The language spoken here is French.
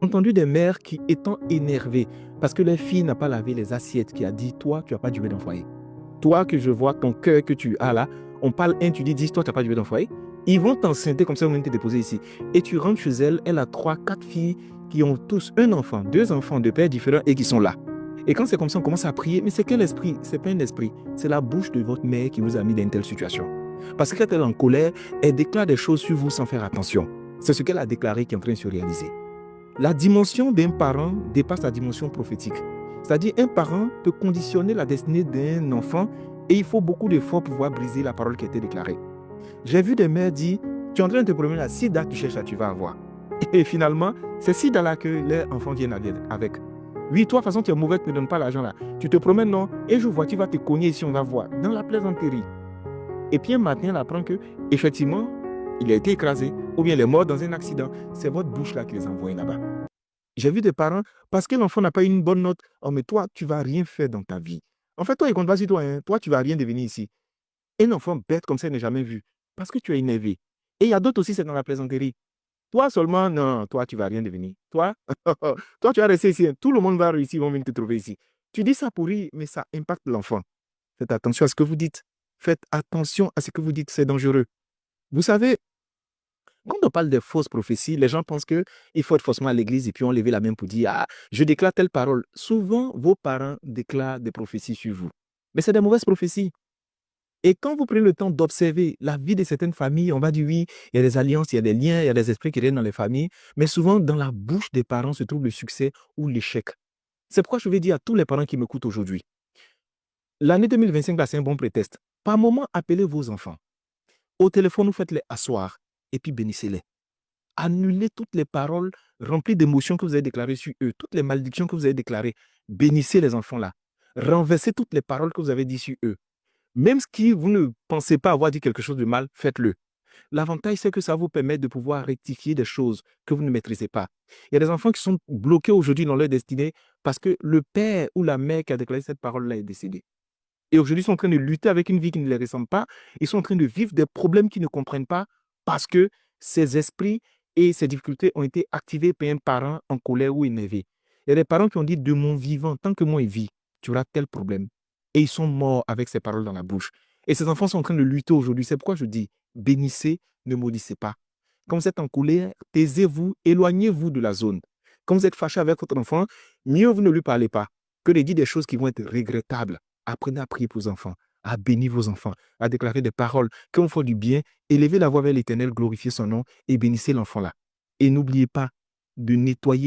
entendu des mères qui, étant énervées, parce que leur fille n'a pas lavé les assiettes, qui a dit, toi, tu n'as pas duré dans le foyer. Toi que je vois, ton cœur que tu as là, on parle un, tu dis 10, toi, tu n'as pas duré dans le foyer. Ils vont t'enceinter comme ça, ils vont te déposer ici. Et tu rentres chez elle, elle a 3, 4 filles qui ont tous un enfant, 2 enfants de pères différents et qui sont là. Et quand c'est comme ça, on commence à prier. Mais c'est quel esprit? C'est pas un esprit. C'est la bouche de votre mère qui vous a mis dans une telle situation. Parce que quand elle est en colère, elle déclare des choses sur vous sans faire attention. C'est ce qu'elle a déclaré qui est en train de se réaliser. La dimension d'un parent dépasse la dimension prophétique. C'est-à-dire, un parent peut conditionner la destinée d'un enfant et il faut beaucoup d'efforts pour pouvoir briser la parole qui a été déclarée. J'ai vu des mères dire, tu es en train de te promener la sida que tu cherches là, tu vas avoir. Et finalement, c'est sida là que les enfants viennent avec. Oui, toi, de toute façon, tu es mauvais, tu ne donnes pas l'argent là. Tu te promènes, non, et je vois, tu vas te cogner ici, on va voir, dans la plaisanterie. Et puis un matin, elle apprend que, effectivement, il a été écrasé, ou bien il est mort dans un accident. C'est votre bouche là qui les envoie là-bas. J'ai vu des parents, parce que l'enfant n'a pas une bonne note, oh mais toi, tu ne vas rien faire dans ta vie. En fait, toi, il ne compte pas sur toi, hein. Toi, tu ne vas rien devenir ici. Un enfant bête comme ça, il n'est jamais vu, parce que tu es énervé. Et il y a d'autres aussi, c'est dans la plaisanterie. Toi seulement, non, toi, tu ne vas rien devenir. Toi, toi, tu vas rester ici, hein. Tout le monde va réussir, ils vont venir te trouver ici. Tu dis ça pour rire, mais ça impacte l'enfant. Faites attention à ce que vous dites. Faites attention à ce que vous dites, c'est dangereux. Vous savez, quand on parle de fausses prophéties, les gens pensent qu'il faut être forcément à l'église et puis on lève la main pour dire, ah, je déclare telle parole. Souvent, vos parents déclarent des prophéties sur vous. Mais c'est des mauvaises prophéties. Et quand vous prenez le temps d'observer la vie de certaines familles, on va dire oui, il y a des alliances, il y a des liens, il y a des esprits qui viennent dans les familles, mais souvent dans la bouche des parents se trouve le succès ou l'échec. C'est pourquoi je vais dire à tous les parents qui m'écoutent aujourd'hui, l'année 2025, là, c'est un bon prétexte. Par moment, appelez vos enfants. Au téléphone, vous faites-les asseoir et puis bénissez-les. Annulez toutes les paroles remplies d'émotions que vous avez déclarées sur eux, toutes les malédictions que vous avez déclarées. Bénissez les enfants là. Renversez toutes les paroles que vous avez dites sur eux. Même si vous ne pensez pas avoir dit quelque chose de mal, faites-le. L'avantage, c'est que ça vous permet de pouvoir rectifier des choses que vous ne maîtrisez pas. Il y a des enfants qui sont bloqués aujourd'hui dans leur destinée parce que le père ou la mère qui a déclaré cette parole-là est décédé. Et aujourd'hui, ils sont en train de lutter avec une vie qui ne les ressemble pas. Ils sont en train de vivre des problèmes qu'ils ne comprennent pas parce que ces esprits et ces difficultés ont été activés par un parent en colère ou énervé. Il y a des parents qui ont dit, de mon vivant, tant que moi il vit, tu auras tel problème. Et ils sont morts avec ces paroles dans la bouche. Et ces enfants sont en train de lutter aujourd'hui. C'est pourquoi je dis, bénissez, ne maudissez pas. Quand vous êtes en colère, taisez-vous, éloignez-vous de la zone. Quand vous êtes fâché avec votre enfant, mieux vous ne lui parlez pas que de dire des choses qui vont être regrettables. Apprenez à prier pour vos enfants, à bénir vos enfants, à déclarer des paroles qui vont faire du bien, élevez la voix vers l'Éternel, glorifiez son nom et bénissez l'enfant là. Et n'oubliez pas de nettoyer